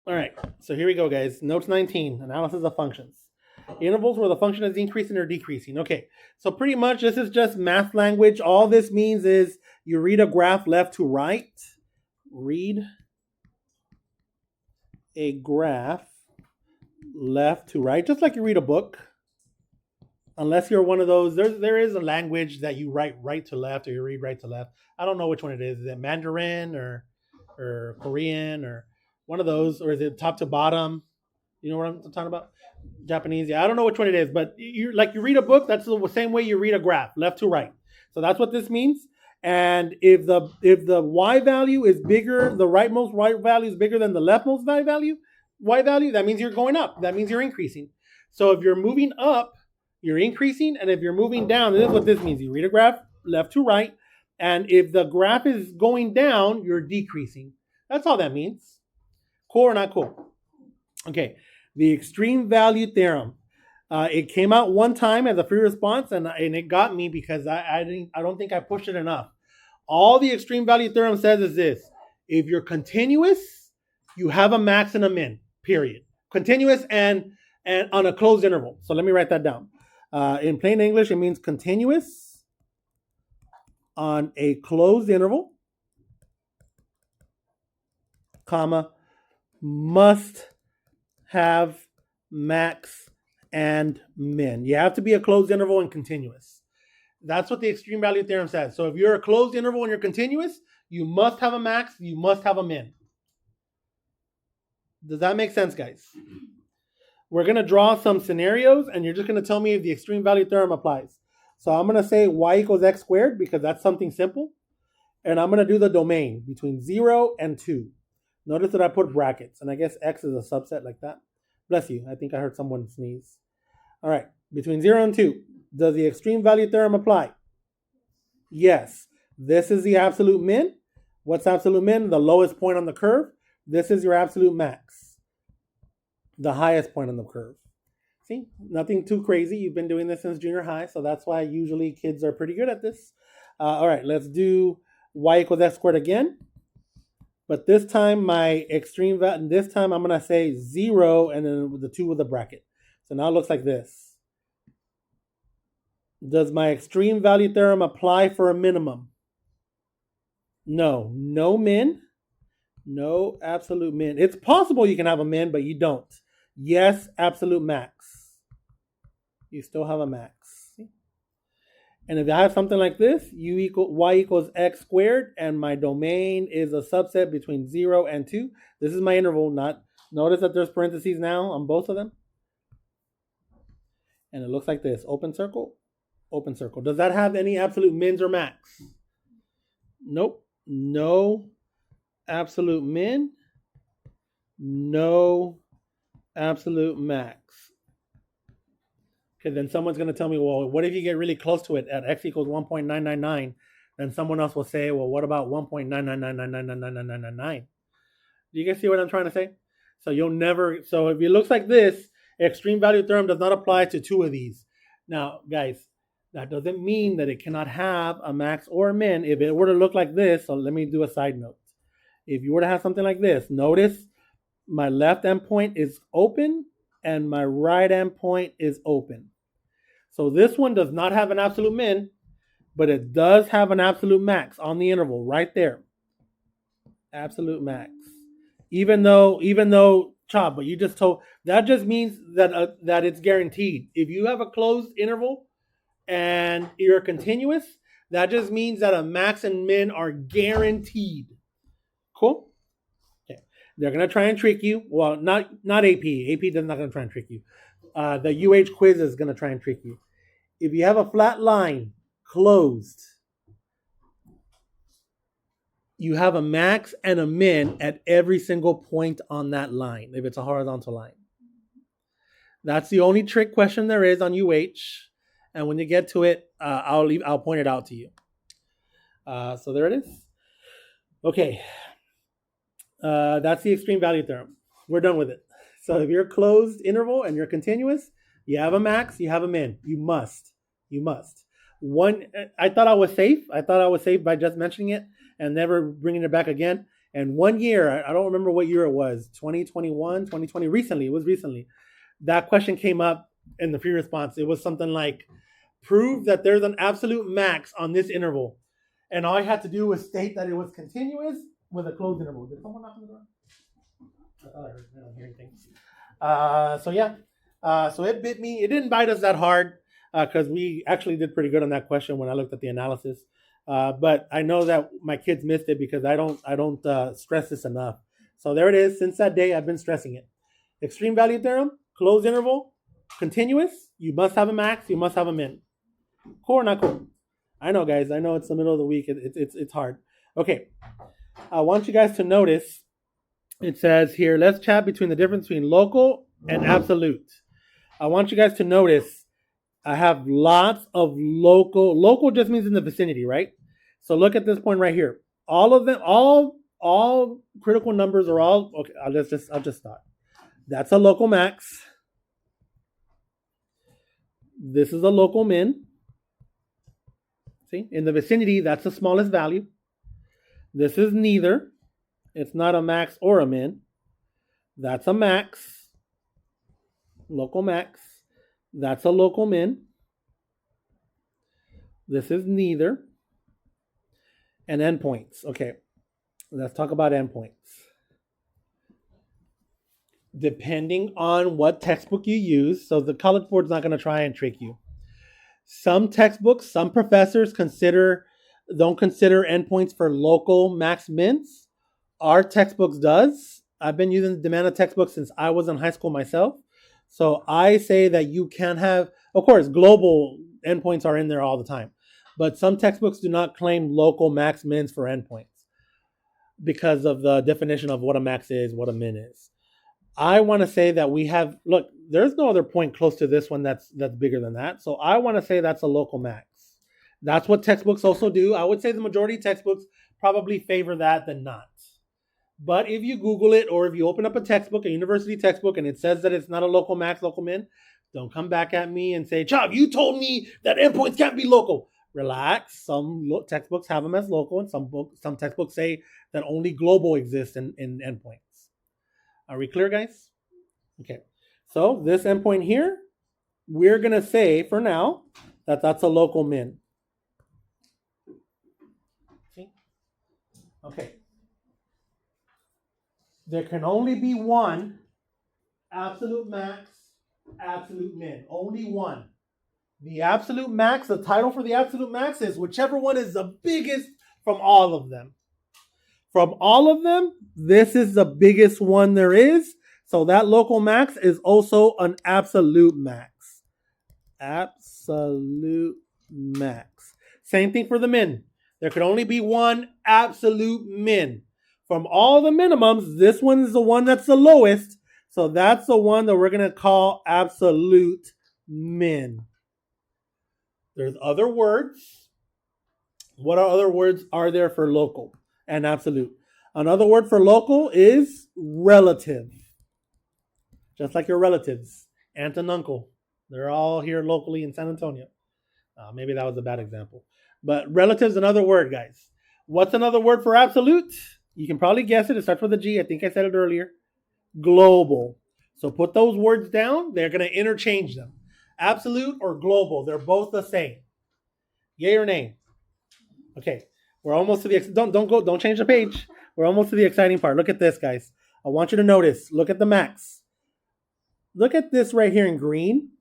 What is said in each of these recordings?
All right, so here we go, guys. Notes 19, analysis of functions. Intervals where the function is increasing or decreasing. Okay, so pretty much this is just math language. All this means is you read a graph left to right. Read a graph left to right, just like you read a book. Unless you're one of those, there is a language that you write right to left or you read right to left. I don't know which one it is. Is it Mandarin or Korean or one of those, or is it top to bottom? You know what I'm talking about? Japanese. Yeah, I don't know which one it is, but you read a book. That's the same way you read a graph, left to right. So that's what this means. And if the y value is bigger, the rightmost y value is bigger than the leftmost y value, that means you're going up. That means you're increasing. So if you're moving up, you're increasing, and if you're moving down, this is what this means. You read a graph left to right, and if the graph is going down, you're decreasing. That's all that means. Cool or not cool? Okay, the extreme value theorem. It came out one time as a free response, and it got me because I don't think I pushed it enough. All the extreme value theorem says is this: if you're continuous, you have a max and a min. Period. Continuous and on a closed interval. So let me write that down. In plain English, it means continuous on a closed interval, comma, must have max and min. You have to be a closed interval and continuous. That's what the extreme value theorem says. So if you're a closed interval and you're continuous, you must have a max, you must have a min. Does that make sense, guys? We're going to draw some scenarios, and you're just going to tell me if the extreme value theorem applies. So I'm going to say y equals x squared because that's something simple. And I'm going to do the domain between 0 and 2. Notice that I put brackets, and I guess x is a subset like that. Bless you. I think I heard someone sneeze. All right. Between 0 and 2, does the extreme value theorem apply? Yes. This is the absolute min. What's absolute min? The lowest point on the curve. This is your absolute max. The highest point on the curve. See, nothing too crazy. You've been doing this since junior high, so that's why usually kids are pretty good at this. All right, let's do y equals x squared again. But this time my extreme value, this time I'm going to say 0 and then the 2 with a bracket. So now it looks like this. Does my extreme value theorem apply for a minimum? No. No min. No absolute min. It's possible you can have a min, but you don't. Yes, absolute max. You still have a max. And if I have something like this, y equals x squared, and my domain is a subset between 0 and 2. This is my interval. Notice that there's parentheses now on both of them. And it looks like this. Open circle, open circle. Does that have any absolute mins or max? Nope. No absolute min. No absolute max. Okay, then someone's going to tell me, well, what if you get really close to it at x equals 1.999? Then someone else will say, well, what about 1.999999999? Do you guys see what I'm trying to say? So if it looks like this, extreme value theorem does not apply to two of these. Now, guys, that doesn't mean that it cannot have a max or a min. If it were to look like this, so let me do a side note. If you were to have something like this, notice my left endpoint is open and my right endpoint is open. So this one does not have an absolute min, but it does have an absolute max on the interval right there. Absolute max. Even though Chop, but you just told that just means that it's guaranteed. If you have a closed interval and you're continuous, that just means that a max and min are guaranteed. Cool? Okay. They're gonna try and trick you. Well, not AP. AP is not gonna try and trick you. The UH quiz is gonna try and trick you. If you have a flat line closed, you have a max and a min at every single point on that line, if it's a horizontal line. That's the only trick question there is on UH. And when you get to it, I'll point it out to you. So there it is. Okay. That's the extreme value theorem. We're done with it. So if you're a closed interval and you're continuous, you have a max, you have a min. You must. I thought I was safe. I thought I was safe by just mentioning it and never bringing it back again. And 1 year, I don't remember what year it was, 2021, 2020, recently, it was recently. That question came up in the free response. It was something like, prove that there's an absolute max on this interval. And all I had to do was state that it was continuous with a closed interval. Did someone knock on the door? I thought I don't hear anything. So yeah, so it bit me. It didn't bite us that hard because we actually did pretty good on that question when I looked at the analysis. But I know that my kids missed it because I don't stress this enough. So there it is. Since that day, I've been stressing it. Extreme value theorem, closed interval, continuous. You must have a max. You must have a min. Cool or not cool? I know, guys. I know it's the middle of the week. It's hard. Okay. I want you guys to notice. It says here, let's chat between the difference between local and absolute. I want you guys to notice I have lots of local. Local just means in the vicinity, right? So look at this point right here. All of them, all critical numbers are all okay. I'll just start. That's a local max. This is a local min. See, in the vicinity, that's the smallest value. This is neither. It's not a max or a min. That's a max. Local max. That's a local min. This is neither. And endpoints. Okay, let's talk about endpoints. Depending on what textbook you use, so the College Board's not going to try and trick you. Some textbooks, some professors don't consider endpoints for local max mins. Our textbooks does. I've been using the Demana textbook since I was in high school myself. So I say that you can have, of course, global endpoints are in there all the time. But some textbooks do not claim local max mins for endpoints because of the definition of what a max is, what a min is. I want to say that we have, look, there's no other point close to this one that's bigger than that. So I want to say that's a local max. That's what textbooks also do. I would say the majority of textbooks probably favor that than not. But if you Google it or if you open up a textbook, a university textbook, and it says that it's not a local max, local min, don't come back at me and say, Chuck, you told me that endpoints can't be local. Relax. Some textbooks have them as local, and some textbooks say that only global exists in endpoints. Are we clear, guys? Okay. So this endpoint here, we're going to say for now that that's a local min. See? Okay. There can only be one absolute max, absolute min. Only one. The absolute max, the title for the absolute max is whichever one is the biggest from all of them. From all of them, this is the biggest one there is. So that local max is also an absolute max. Absolute max. Same thing for the min. There could only be one absolute min. From all the minimums, this one is the one that's the lowest. So that's the one that we're going to call absolute min. There's other words. What other words are there for local and absolute? Another word for local is relative. Just like your relatives, aunt and uncle. They're all here locally in San Antonio. Maybe that was a bad example. But relative is another word, guys. What's another word for absolute? You can probably guess it. It starts with a G. I think I said it earlier. Global. So put those words down. They're going to interchange them. Absolute or global. They're both the same. Yay or nay? Okay. We're almost to the... Don't change the page. We're almost to the exciting part. Look at this, guys. I want you to notice. Look at the max. Look at this right here in green.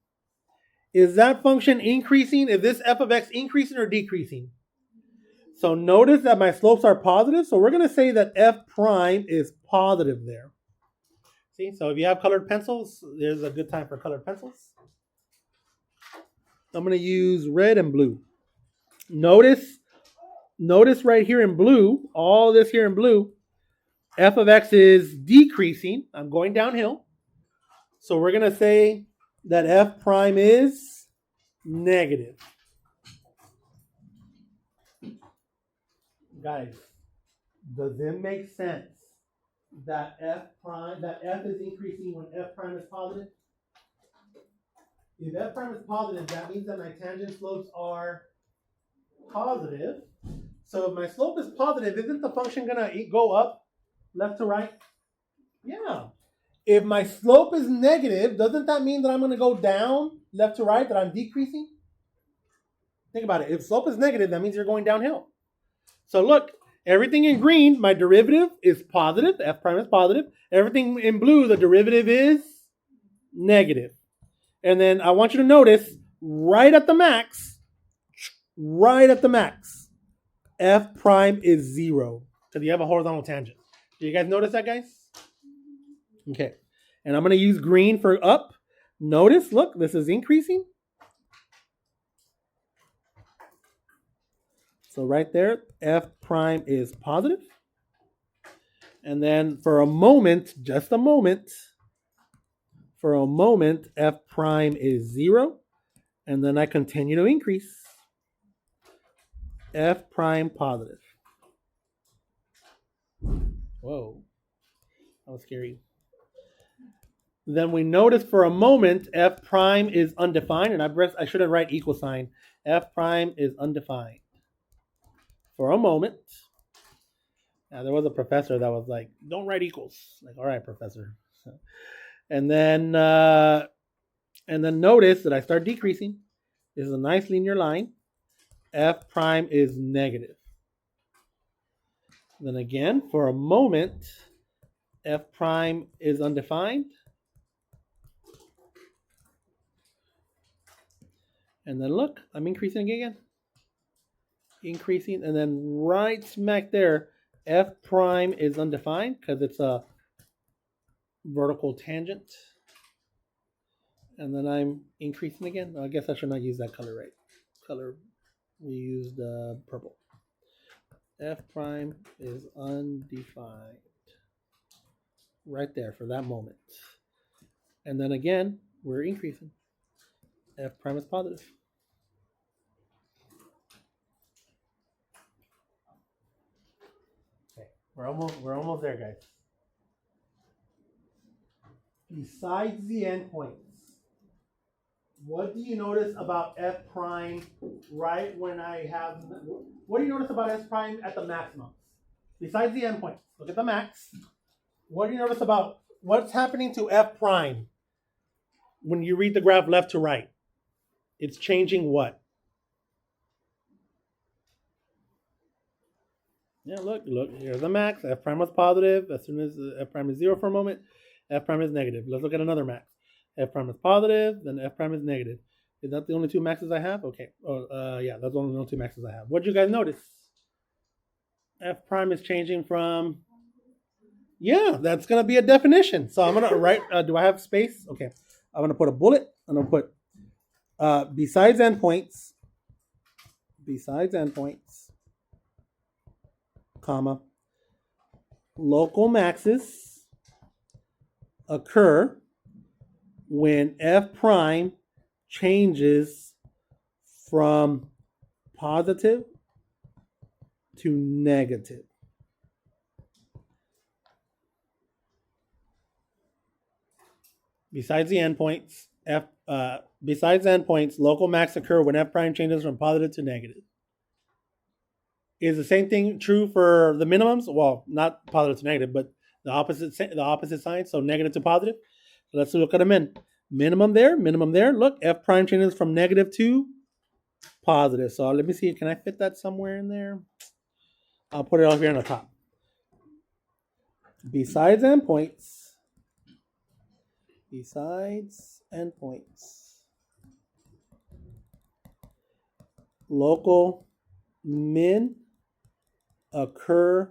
Is that function increasing? Is this f of x increasing or decreasing? So notice that my slopes are positive. So we're going to say that f prime is positive there. See, so if you have colored pencils, there's a good time for colored pencils. I'm going to use red and blue. Notice right here in blue, all this here in blue, f of x is decreasing. I'm going downhill. So we're going to say that f prime is negative. Guys, does it make sense that f is increasing when f prime is positive? If f prime is positive, that means that my tangent slopes are positive. So if my slope is positive, isn't the function going to go up Left to right? Yeah. If my slope is negative, doesn't that mean that I'm going to go down left to right, that I'm decreasing? Think about it. If slope is negative, that means you're going downhill. So look, everything in green, my derivative is positive. F prime is positive. Everything in blue, the derivative is negative. And then I want you to notice right at the max, F prime is 0. Because you have a horizontal tangent. Do you guys notice that, guys? Okay. And I'm going to use green for up. Notice, look, this is increasing. So right there, F prime is positive. And then for a moment, just a moment, F prime is 0. And then I continue to increase. F prime positive. Whoa. That was scary. Then we notice for a moment, F prime is undefined. And I should have write equal sign. F prime is undefined. For a moment. Now, there was a professor that was like, don't write equals. Like, all right, professor. And then notice that I start decreasing. This is a nice linear line. F prime is negative. Then again, for a moment, F prime is undefined. And then look, I'm increasing again. Increasing, and then right smack there, F prime is undefined because it's a vertical tangent. And then I'm increasing again. I guess I should not use that color, right? We used purple. F prime is undefined. Right there for that moment. And then again, we're increasing. F prime is positive. Okay, we're almost there, guys. Besides the endpoints, what do you notice about F prime right when I have... What do you notice about F prime at the maximum? Besides the endpoints, look at the max. What do you notice about what's happening to F prime when you read the graph left to right? It's changing what? Yeah, look, here's the max. F prime was positive. As soon as F prime is 0 for a moment, F prime is negative. Let's look at another max. F prime is positive, then F prime is negative. Is that the only two maxes I have? Okay. Yeah, that's the only two maxes I have. What did you guys notice? F prime is changing from... Yeah, that's going to be a definition. So I'm going to write... do I have space? Okay. I'm going to put a bullet. I'm going to put besides endpoints, comma, local maxes occur when F prime changes from positive to negative. Besides endpoints, local max occur when F prime changes from positive to negative. Is the same thing true for the minimums? Well, not positive to negative, but the opposite sign, so negative to positive. So let's look at them in. Minimum there. Look, F prime changes from negative to positive. So let me see, can I fit that somewhere in there? I'll put it over here on the top. Besides endpoints, local min occur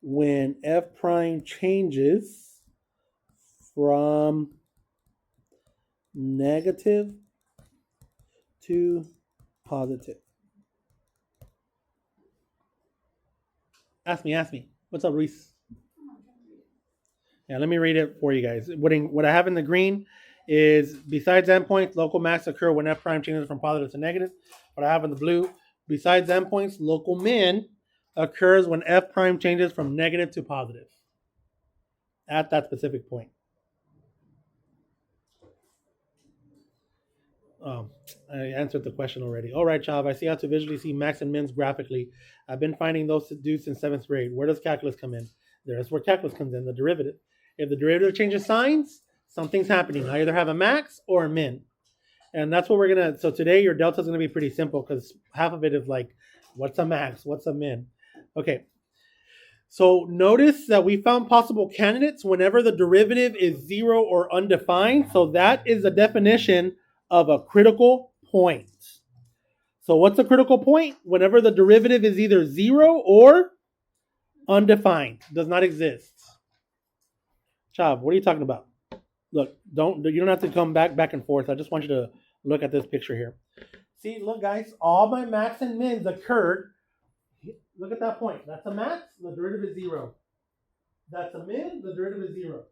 when F prime changes from negative to positive. Ask me. What's up, Reese? Yeah, let me read it for you guys. What I have in the green is besides endpoints, local max occur when F prime changes from positive to negative. What I have in the blue, besides endpoints, local min occurs when F prime changes from negative to positive at that specific point. Oh, I answered the question already. All right, Chav, I see how to visually see max and mins graphically. I've been finding those to do since 7th grade. Where does calculus come in? There's where calculus comes in, the derivative. If the derivative changes signs, something's happening. I either have a max or a min. And that's what we're going to, so today your delta is going to be pretty simple because half of it is like, what's a max? What's a min? Okay. So notice that we found possible candidates whenever the derivative is 0 or undefined. So that is the definition of a critical point. So what's a critical point? Whenever the derivative is either 0 or undefined, does not exist. Chav, what are you talking about? Look, you don't have to come back and forth. I just want you to look at this picture here. See, look, guys, all my max and mins occurred. Look at that point. That's a max. The derivative is 0. That's a min. The derivative is 0.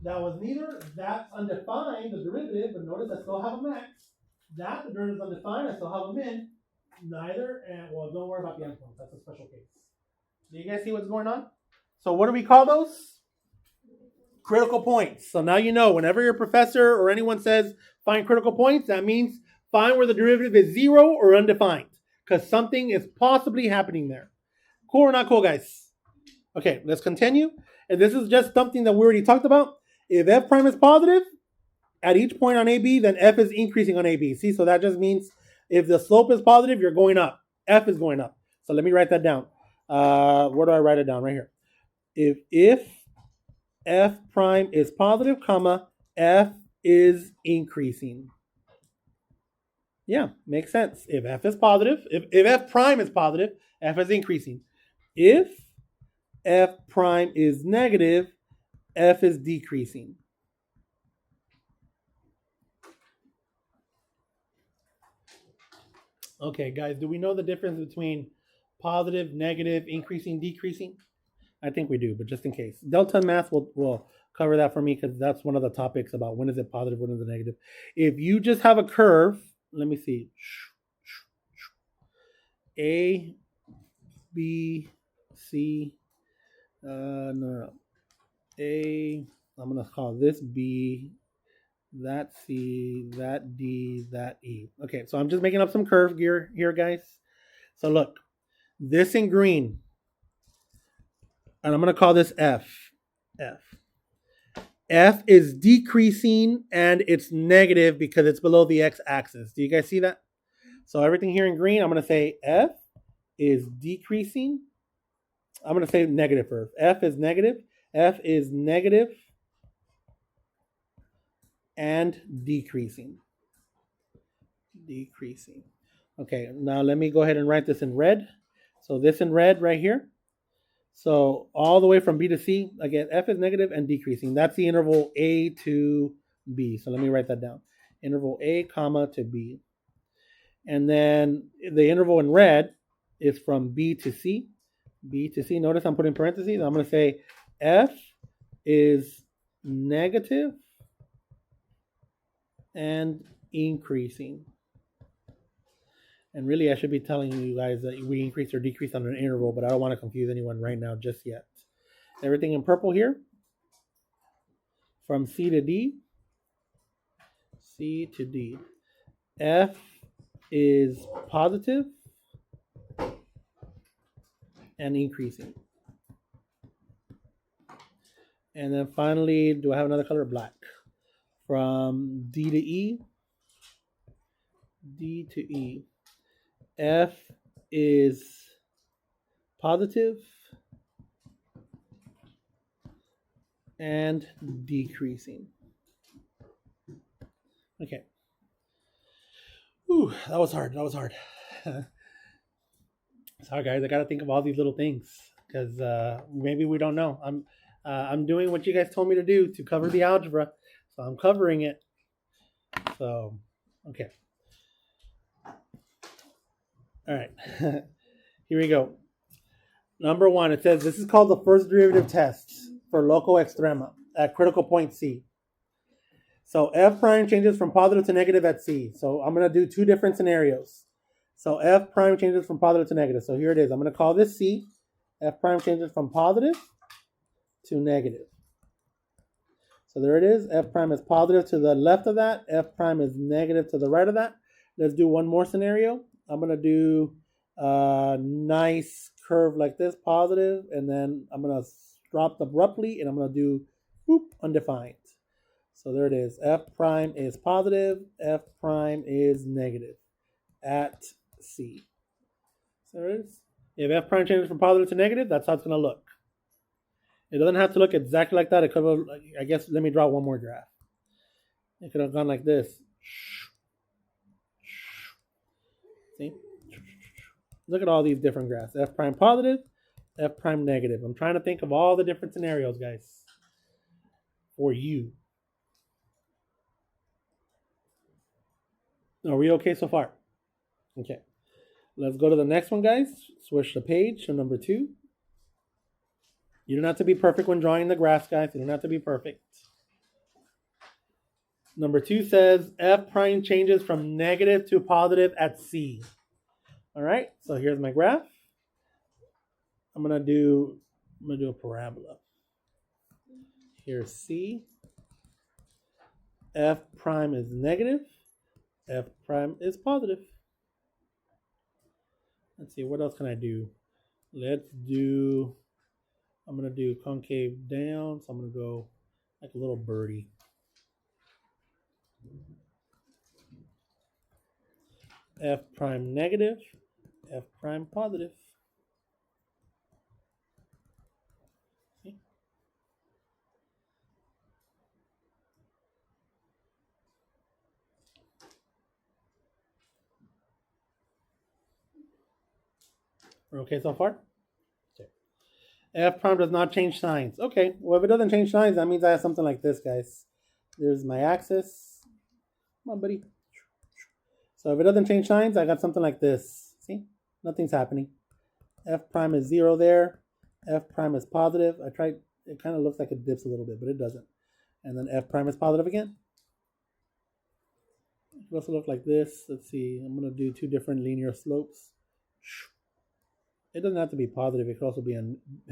That was neither. That's undefined, the derivative, but notice I still have a max. That, the derivative is undefined. I still have a min. Neither, and well, don't worry about the endpoint. That's a special case. Do you guys see what's going on? So what do we call those? Critical points. So now you know, whenever your professor or anyone says find critical points, that means find where the derivative is 0 or undefined. Because something is possibly happening there. Cool or not cool, guys? Okay, let's continue. And this is just something that we already talked about. If f prime is positive at each point on AB, then f is increasing on AB. See, so that just means if the slope is positive, you're going up. F is going up. So let me write that down. Where do I write it down? Right here. If f prime is positive, comma, f is increasing. Yeah, makes sense. If f is positive, if f prime is positive, f is increasing. If f prime is negative, f is decreasing. Okay, guys, do we know the difference between positive, negative, increasing, decreasing? I think we do, but just in case. Delta math will cover that for me because that's one of the topics about when is it positive, when is it negative. If you just have a curve, let me see. A, B, C, no. A, I'm going to call this B, that C, that D, that E. Okay, so I'm just making up some curve here, guys. So look, this in green, and I'm going to call this F. F is decreasing and it's negative because it's below the x-axis. Do you guys see that? So everything here in green, I'm going to say F is decreasing. I'm going to say negative first. F is negative. F is negative and decreasing. Decreasing. Okay, now let me go ahead and write this in red. So this in red right here. So all the way from B to C, again, F is negative and decreasing. That's the interval A to B. So let me write that down. Interval A, comma, to B. And then the interval in red is from B to C. B to C. Notice I'm putting parentheses. I'm going to say F is negative and increasing. And really, I should be telling you guys that we increase or decrease on an interval, but I don't want to confuse anyone right now just yet. Everything in purple here. From C to D. C to D. F is positive and increasing. And then finally, do I have another color? Black. From D to E. D to E. F is positive and decreasing. Okay. Ooh, that was hard. Sorry, guys. I got to think of all these little things because maybe we don't know. I'm doing what you guys told me to do to cover the algebra, so I'm covering it. So, okay. All right, here we go. Number 1, it says this is called the first derivative test for local extrema at critical point C. So f prime changes from positive to negative at C. So I'm going to do 2 different scenarios. So f prime changes from positive to negative. So here it is. I'm going to call this C. F prime changes from positive to negative. So there it is. F prime is positive to the left of that. F prime is negative to the right of that. Let's do one more scenario. I'm going to do a nice curve like this, positive, and then I'm going to stop abruptly, and I'm going to do boop, undefined. So there it is. F prime is positive, F prime is negative at C. So there it is. If F prime changes from positive to negative, that's how it's going to look. It doesn't have to look exactly like that. It could have, I guess, let me draw one more graph. It could have gone like this. See? Look at all these different graphs. F prime positive, F prime negative. I'm trying to think of all the different scenarios, guys, for you. Are we okay so far? Okay. Let's go to the next one, guys. Switch the page to number 2. You don't have to be perfect when drawing the graphs, guys. You don't have to be perfect. Number 2 says F prime changes from negative to positive at C. All right, so here's my graph. I'm gonna do a parabola. Here's C. F prime is negative. F prime is positive. Let's see, what else can I do? I'm gonna do concave down, so I'm gonna go like a little birdie. F prime negative, F prime positive. See? We're okay so far? Okay. F prime does not change signs. Okay, well, if it doesn't change signs, that means I have something like this, guys. There's my axis. Come on, buddy. So if it doesn't change signs, I got something like this. See? Nothing's happening. F prime is 0 there. F prime is positive. I tried, it kind of looks like it dips a little bit, but it doesn't. And then F prime is positive again. It could also look like this. Let's see. I'm going to do 2 different linear slopes. It doesn't have to be positive. It could also be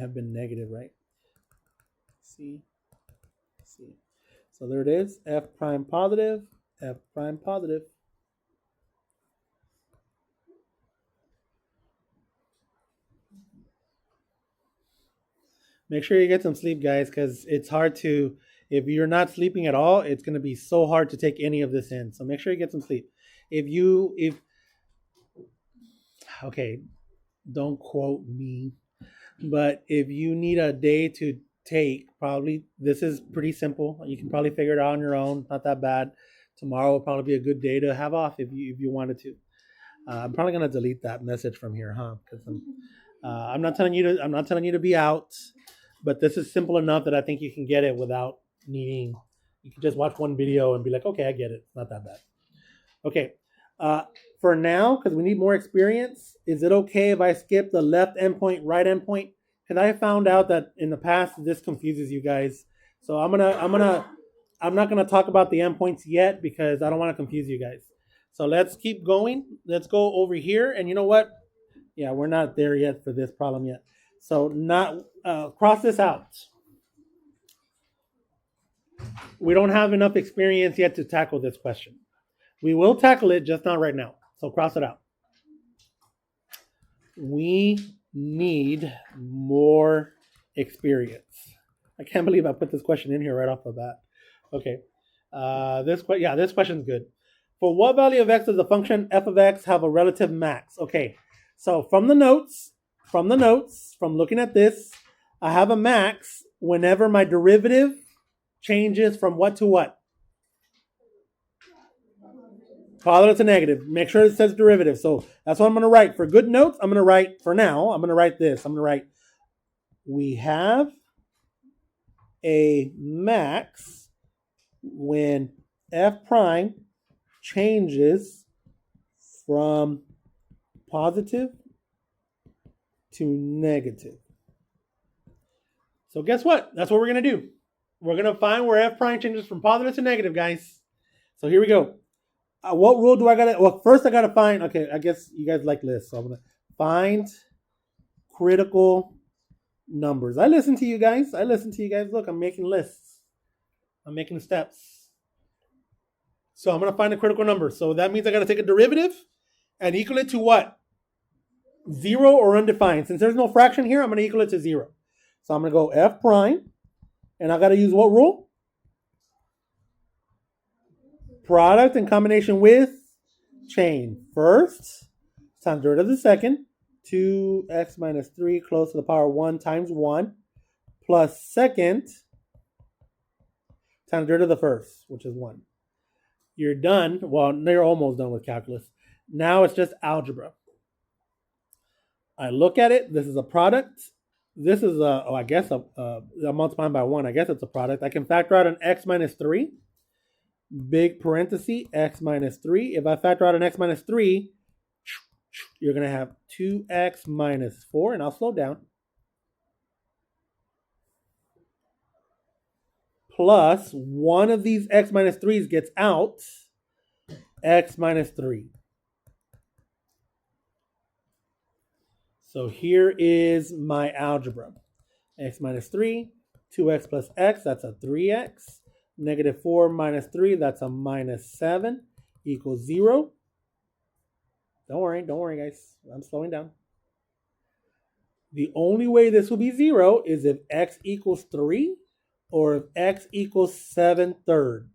have been negative, right? See? See. So there it is. F prime positive. F prime positive. Make sure you get some sleep, guys, because it's hard to, if you're not sleeping at all, it's going to be so hard to take any of this in. So make sure you get some sleep. Okay, don't quote me, but if you need a day to take, probably, this is pretty simple. You can probably figure it out on your own. Not that bad. Tomorrow will probably be a good day to have off if you wanted to. I'm probably going to delete that message from here, huh? Because I'm not telling you to be out. But this is simple enough that I think you can get it without needing, you can just watch one video and be like, okay, I get it. It's not that bad. Okay. For now, because we need more experience, is it okay if I skip the left endpoint, right endpoint? Because I found out that in the past, this confuses you guys. So I'm not gonna talk about the endpoints yet because I don't want to confuse you guys. So let's keep going. Let's go over here. And you know what? Yeah, we're not there yet for this problem yet. So cross this out. We don't have enough experience yet to tackle this question. We will tackle it, just not right now. So cross it out. We need more experience. I can't believe I put this question in here right off the bat. Okay. This question's good. For what value of x does the function f of x have a relative max? Okay. So from the notes, from looking at this, I have a max whenever my derivative changes from what to what? Positive to negative. Make sure it says derivative. So that's what I'm going to write. For good notes, I'm going to write, for now, I'm going to write this. I'm going to write, we have a max when f prime changes from positive to negative. So guess what? That's what we're going to do. We're going to find where f prime changes from positive to negative, guys. So here we go. What rule do I got to... Well, first I got to find... Okay, I guess you guys like lists. So I'm going to find critical numbers. I listen to you guys. Look, I'm making lists. I'm making steps. So I'm going to find a critical number. So that means I got to take a derivative and equal it to what? 0 or undefined. Since there's no fraction here, I'm going to equal it to 0. So I'm going to go f prime, and I got to use what rule? Product in combination with chain. First times the root of the second, 2x minus 3 close to the power 1 times 1, plus second times the root of the first, which is 1. You're done. Well, you're almost done with calculus. Now it's just algebra. I look at it. This is a product. This is I'm multiplying by 1. I guess it's a product. I can factor out an x minus 3. Big parenthesis, x minus 3. If I factor out an x minus 3, you're going to have 2x minus 4. And I'll slow down. Plus one of these x minus 3's gets out, x minus 3. So here is my algebra. X minus 3, 2x plus x, that's a 3x. Negative 4 minus 3, that's a minus 7, equals 0. Don't worry, guys. I'm slowing down. The only way this will be 0 is if x equals 3 or if x equals 7/3.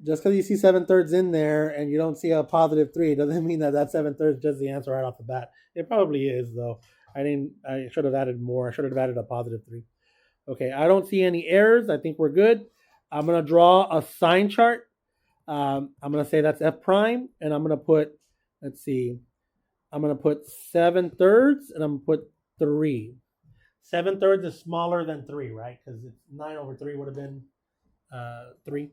Just because you see 7/3 in there and you don't see a positive 3 doesn't mean that 7/3 is just the answer right off the bat. It probably is, though. I should have added more. I should have added a positive 3. Okay, I don't see any errors. I think we're good. I'm going to draw a sign chart. I'm going to say that's f prime, and I'm going to put, I'm going to put 7/3, and I'm going to put 3. 7/3 is smaller than 3, right? Because 9/3 would have been 3.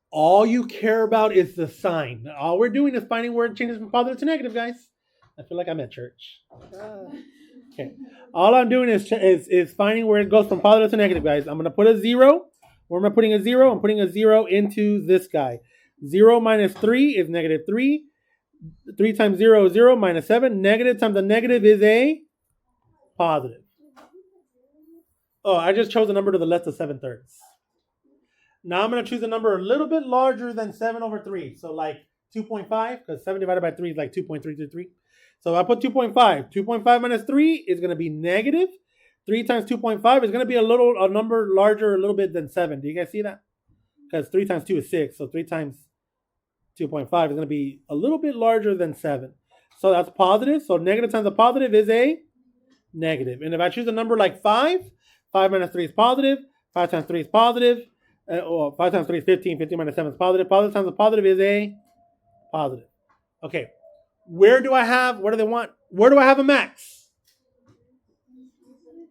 All you care about is the sign. All we're doing is finding where it changes from positive to negative, guys. I feel like I'm at church. Okay. All I'm doing is finding where it goes from positive to negative, guys. I'm going to put a 0. Where am I putting a 0? I'm putting a 0 into this guy. 0 minus 3 is negative 3. 3 times 0 is 0 minus 7. Negative times a negative is a positive. Oh, I just chose a number to the left of 7/3. Now I'm going to choose a number a little bit larger than 7/3. So like 2.5, because 7 divided by 3 is like 2.333. So I put 2.5. 2.5 minus 3 is going to be negative. 3 times 2.5 is going to be a number larger a little bit than 7. Do you guys see that? Because 3 times 2 is 6. So 3 times 2.5 is going to be a little bit larger than 7. So that's positive. So negative times a positive is a negative. And if I choose a number like 5, 5 minus 3 is positive. 5 times 3 is positive. 5 times 3 is 15. 15 minus 7 is positive. Positive times a positive is a positive. Okay. What do they want? Where do I have a max?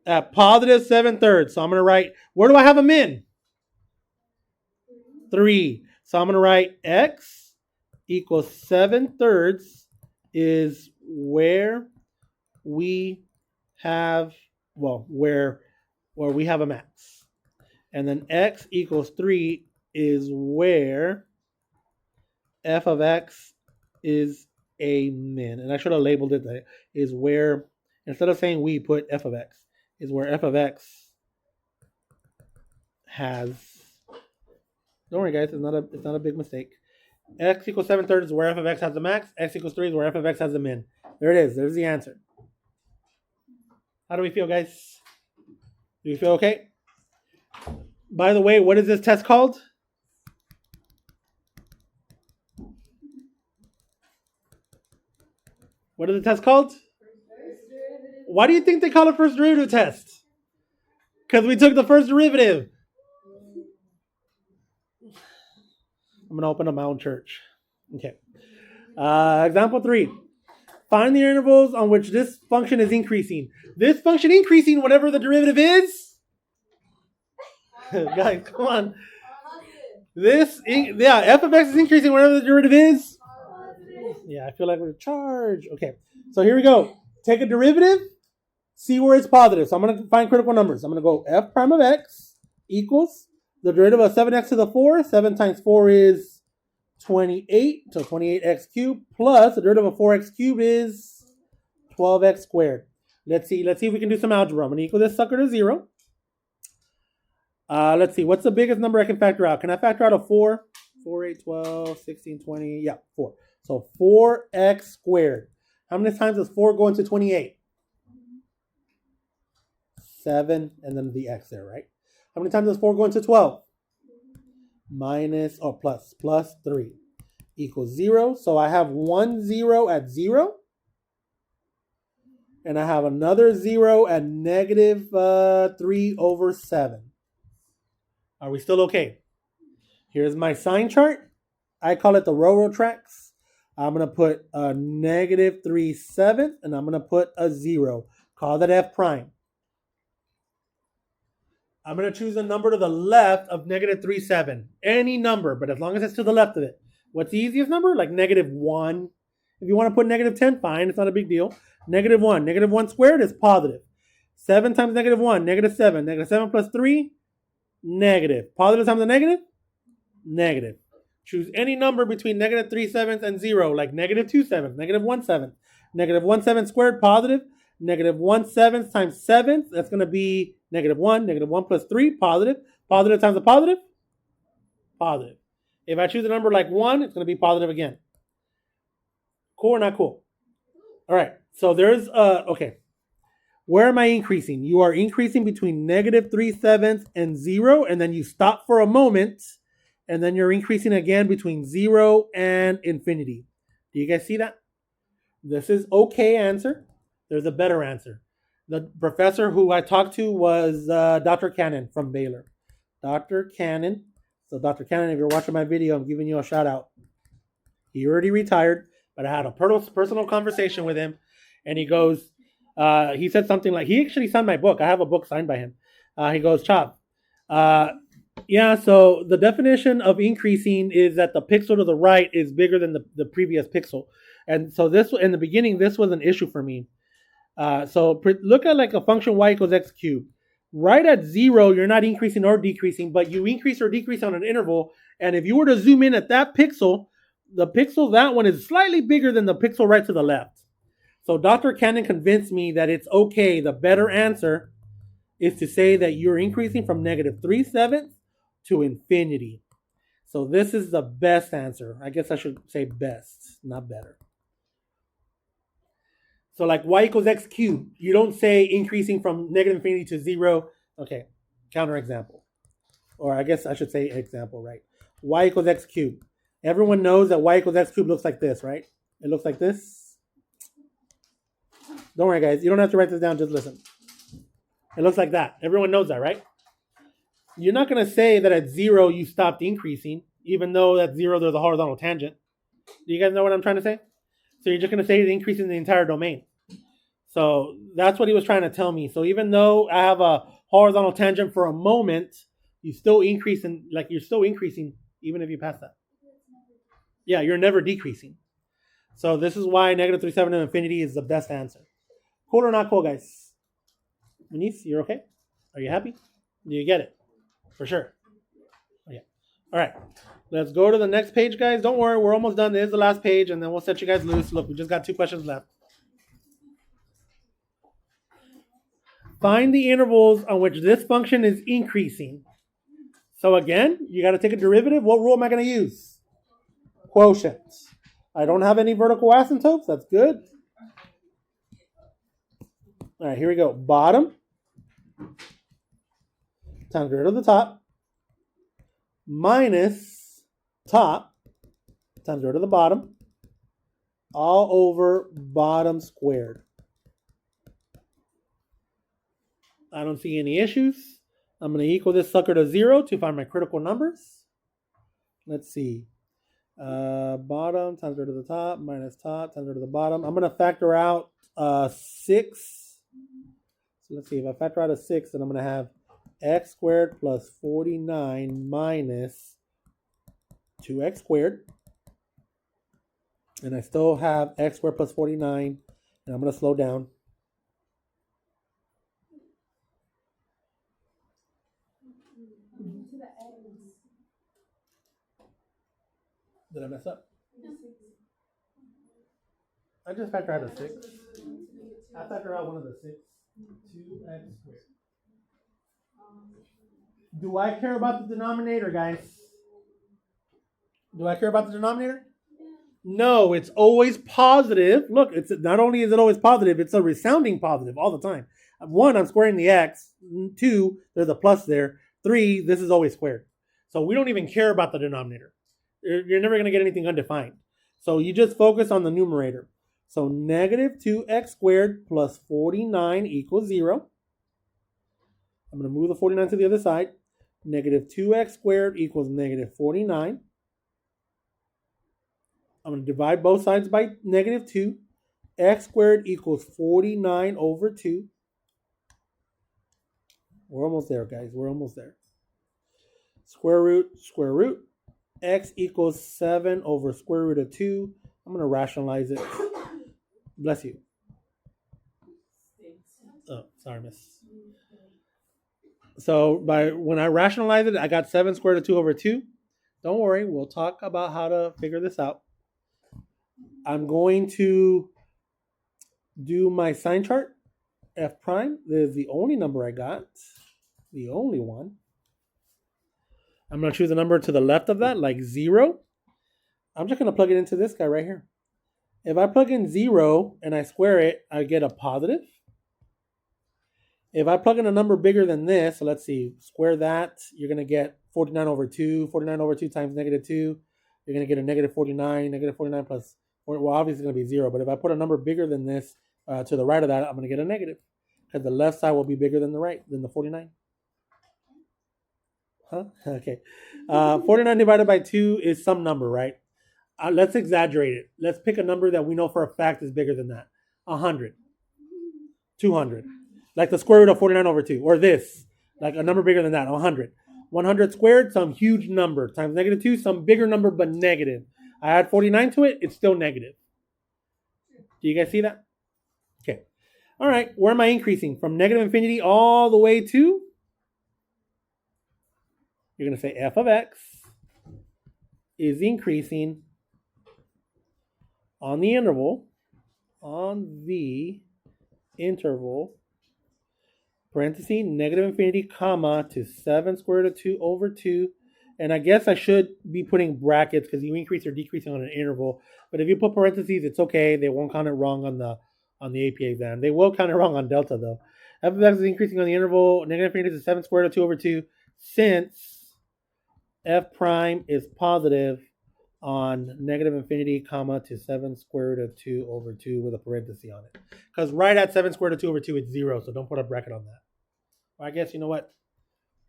At positive 7/3. So I'm going to write, where do I have a min? 3. So I'm going to write x equals 7/3 is where we have, where we have a max. And then x equals 3 is where f of x is a min. And I should have labeled it that is where, instead of saying we, put f of x, is where f of x has, don't worry guys, it's not a big mistake. X equals 7/3 is where f of x has the max. X equals 3 is where f of x has the min. There it is. There's the answer. How do we feel, guys? Do we feel okay? By the way, what is this test called? What is the test called? Why do you think they call it first derivative test? Because we took the first derivative. I'm going to open up my own church. Okay. Example 3. Find the intervals on which this function is increasing. This function increasing whatever the derivative is. Guys, come on. F of x is increasing whatever the derivative is. Yeah, I feel like we're charged. Okay, so here we go. Take a derivative, see where it's positive. So I'm going to find critical numbers. I'm going to go f prime of x equals the derivative of 7x to the 4. 7 times 4 is 28. So 28x cubed plus the derivative of 4x cubed is 12x squared. Let's see if we can do some algebra. I'm going to equal this sucker to 0. Let's see. What's the biggest number I can factor out? Can I factor out a 4? 4, 8, 12, 16, 20. Yeah, 4. So 4x squared. How many times does 4 go into 28? 7, and then the x there, right? How many times does 4 go into 12? Minus, or plus 3 equals 0. So I have 1 0 at 0. And I have another 0 at negative 3 over 7. Are we still okay? Here's my sign chart. I call it the railroad tracks. I'm going to put a negative 3/7, and I'm going to put a 0. Call that f prime. I'm going to choose a number to the left of negative 3/7. Any number, but as long as it's to the left of it. What's the easiest number? Like negative 1. If you want to put negative 10, fine. It's not a big deal. Negative 1. Negative 1 squared is positive. 7 times negative 1, negative 7. Negative 7 plus 3, negative. Positive times a negative? Negative. Choose any number between negative 3/7 and 0, like negative 2/7, negative 1/7. Negative 1/7 squared, positive. Negative 1/7 times 7, that's going to be negative 1. Negative 1 plus 3, positive. Positive times a positive? Positive. If I choose a number like 1, it's going to be positive again. Cool or not cool? All right. So there's, okay. Where am I increasing? You are increasing between negative 3/7 and 0, and then you stop for a moment, and then you're increasing again between 0 and infinity. Do you guys see that? This is okay answer. There's a better answer. The professor who I talked to was Dr. Cannon from Baylor. Dr. Cannon. So Dr. Cannon, if you're watching my video, I'm giving you a shout out. He already retired, but I had a personal conversation with him, and he goes, he said something like, he actually signed my book. I have a book signed by him. He goes, Chop, yeah, so the definition of increasing is that the pixel to the right is bigger than the previous pixel. And so this, in the beginning, this was an issue for me. So look at like a function y equals x cubed. Right at 0, you're not increasing or decreasing, but you increase or decrease on an interval. And if you were to zoom in at that pixel, the pixel, that one is slightly bigger than the pixel right to the left. So Dr. Cannon convinced me that it's okay. The better answer is to say that you're increasing from negative 3/7 to infinity. So this is the best answer. I guess I should say best, not better. So like y equals x cubed. You don't say increasing from negative infinity to 0. Okay, counterexample. Or I guess I should say example, right? Y equals x cubed. Everyone knows that y equals x cubed looks like this, right? It looks like this. Don't worry, guys. You don't have to write this down. Just listen. It looks like that. Everyone knows that, right? You're not going to say that at 0 you stopped increasing, even though at 0 there's a horizontal tangent. Do you guys know what I'm trying to say? So you're just going to say it's increasing the entire domain. So that's what he was trying to tell me. So even though I have a horizontal tangent for a moment, you still increasing, like you're still increasing even if you pass that. Yeah, you're never decreasing. So this is why negative 3/7 to infinity is the best answer. Cool or not cool, guys? Manice, you're okay? Are you happy? Do you get it? For sure. Yeah. All right. Let's go to the next page, guys. Don't worry, we're almost done. This is the last page, and then we'll set you guys loose. Look, we just got 2 questions left. Find the intervals on which this function is increasing. So again, you got to take a derivative. What rule am I going to use? Quotient. I don't have any vertical asymptotes. That's good. All right, here we go. Bottom times root of the top minus top times root of the bottom all over bottom squared. I don't see any issues. I'm going to equal this sucker to 0 to find my critical numbers. Let's see. Bottom times root of the top minus top times root of the bottom. I'm going to factor out 6. So let's see. If I factor out a 6, then I'm going to have x squared plus 49 minus 2x squared. And I still have x squared plus 49. And I'm going to slow down. Did I mess up? I just factor out a 6. I factor out one of the 6. 2x squared. Do I care about the denominator, guys? Do I care about the denominator? No, it's always positive. Look, it's not only is it always positive, it's a resounding positive all the time. One, I'm squaring the x. Two, there's a plus there. Three, this is always squared. So we don't even care about the denominator. You're never going to get anything undefined. So you just focus on the numerator. So negative 2x squared plus 49 equals 0. I'm going to move the 49 to the other side. Negative 2x squared equals negative 49. I'm going to divide both sides by negative 2. X squared equals 49 over 2. We're almost there, guys. We're almost there. Square root. X equals 7 over square root of 2. I'm going to rationalize it. Bless you. Oh, sorry, miss. So when I rationalize it, I got 7 square root of 2 over 2. Don't worry. We'll talk about how to figure this out. I'm going to do my sign chart. F prime. This is the only number I got. The only one. I'm going to choose a number to the left of that, like 0. I'm just going to plug it into this guy right here. If I plug in 0 and I square it, I get a positive. If I plug in a number bigger than this, so let's see, square that, you're going to get 49 over 2. 49 over 2 times negative 2. You're going to get a negative 49. Negative 49 plus, well, obviously it's going to be 0. But if I put a number bigger than this to the right of that, I'm going to get a negative. Because the left side will be bigger than the 49. Huh? Okay. 49 divided by 2 is some number, right? Let's exaggerate it. Let's pick a number that we know for a fact is bigger than that. 100. 200. Like the square root of 49 over 2. Or this. Like a number bigger than that. 100. 100 squared, some huge number. Times negative 2, some bigger number but negative. I add 49 to it, it's still negative. Do you guys see that? Okay. All right. Where am I increasing? From negative infinity all the way to? You're going to say f of x is increasing on the interval, parenthesis, negative infinity, comma, to 7 square root of 2 over 2. And I guess I should be putting brackets because you increase or decreasing on an interval. But if you put parentheses, it's okay. They won't count it wrong on the APA exam. They will count it wrong on Delta, though. F of x is increasing on the interval, negative infinity to 7 square root of 2 over 2, since f prime is positive on negative infinity, comma, to 7 square root of 2 over 2 with a parenthesis on it. Because right at 7 square root of 2 over 2, it's 0, so don't put a bracket on that. Well, I guess, you know what?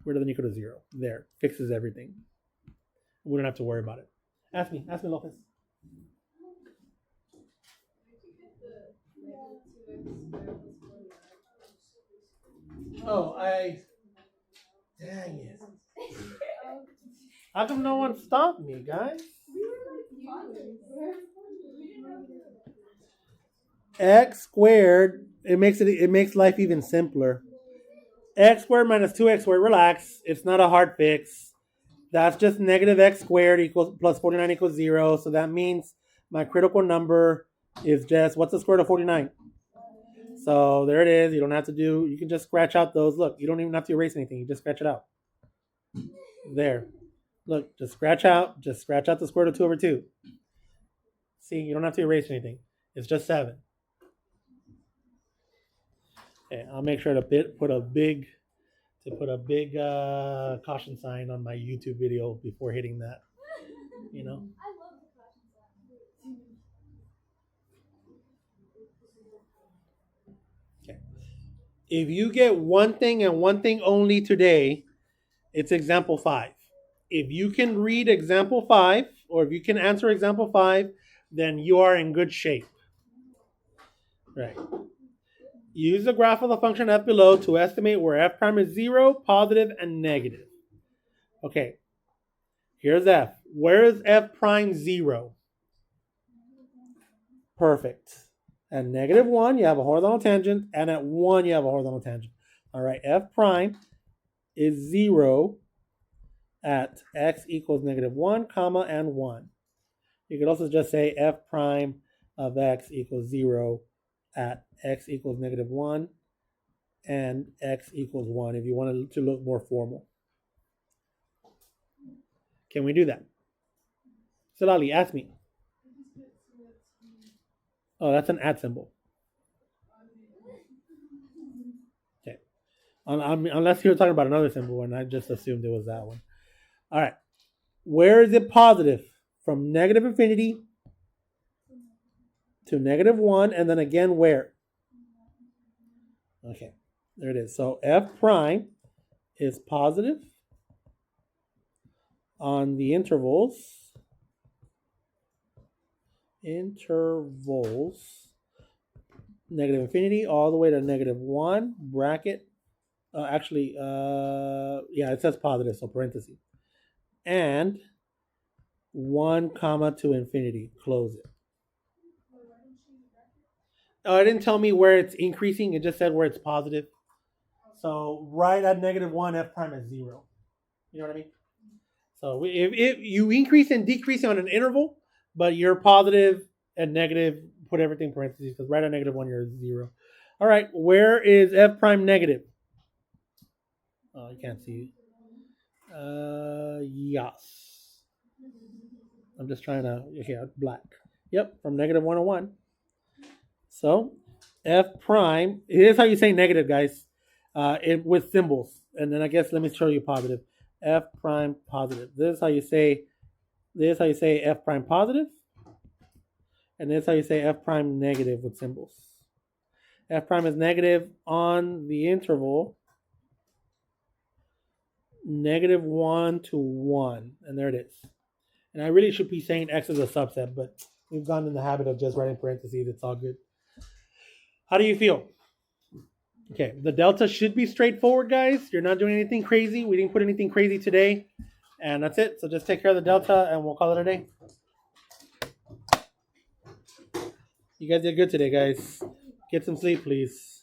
Greater than or equal to 0. There. Fixes everything. We don't have to worry about it. Ask me, Lopez. Dang it. How come no one stopped me, guys? X squared, it makes life even simpler. X squared minus 2x squared, relax. It's not a hard fix. That's just negative x squared equals plus 49 equals 0. So that means my critical number is just, what's the square root of 49? So there it is. You don't have to you can just scratch out those. Look, you don't even have to erase anything. You just scratch it out. There. Look, just scratch out the square root of 2 over 2. See, you don't have to erase anything. It's just 7. Okay, I'll make sure to put a big caution sign on my YouTube video before hitting that. You know. I love the caution sign. Okay. If you get one thing and one thing only today, it's example 5. If you can read example 5, or if you can answer example 5, then you are in good shape. Right. Use the graph of the function f below to estimate where f prime is 0, positive, and negative. Okay. Here's f. Where is f prime 0? Perfect. At negative 1, you have a horizontal tangent, and at 1, you have a horizontal tangent. All right, f prime is 0 at x equals negative 1, comma, and 1. You could also just say f prime of x equals 0 at x equals negative 1 and x equals 1 if you wanted to look more formal. Can we do that? Silali, ask me. Oh, that's an at symbol. Okay. Unless you were talking about another symbol, and I just assumed it was that one. All right. Where is it positive? From negative infinity to -1, and then again where? Okay, there it is. So f prime is positive on the intervals negative infinity all the way to -1 bracket. Yeah, it says positive, so parentheses. And 1 comma to infinity. Close it. Oh, it didn't tell me where it's increasing. It just said where it's positive. So right at -1, f prime is 0. You know what I mean? So if you increase and decrease on an interval, but you're positive and negative, put everything in parentheses because right at -1 you're 0. All right, where is f prime negative? Oh, you can't see. Yes. I'm just trying to. Okay, black. Yep, from -1 to 1. So f prime. Here's how you say negative, guys. With symbols, and then I guess let me show you positive. F prime positive. This is how you say. This is how you say f prime positive, and this is how you say f prime negative with symbols. F prime is negative on the interval -1 to 1, and there it is. And I really should be saying x is a subset, but we've gone in the habit of just writing parentheses. It's all good. How do you feel? Okay, the delta should be straightforward, guys. You're not doing anything crazy. We didn't put anything crazy today. And that's it. So just take care of the delta, and we'll call it a day. You guys did good today, guys. Get some sleep, please.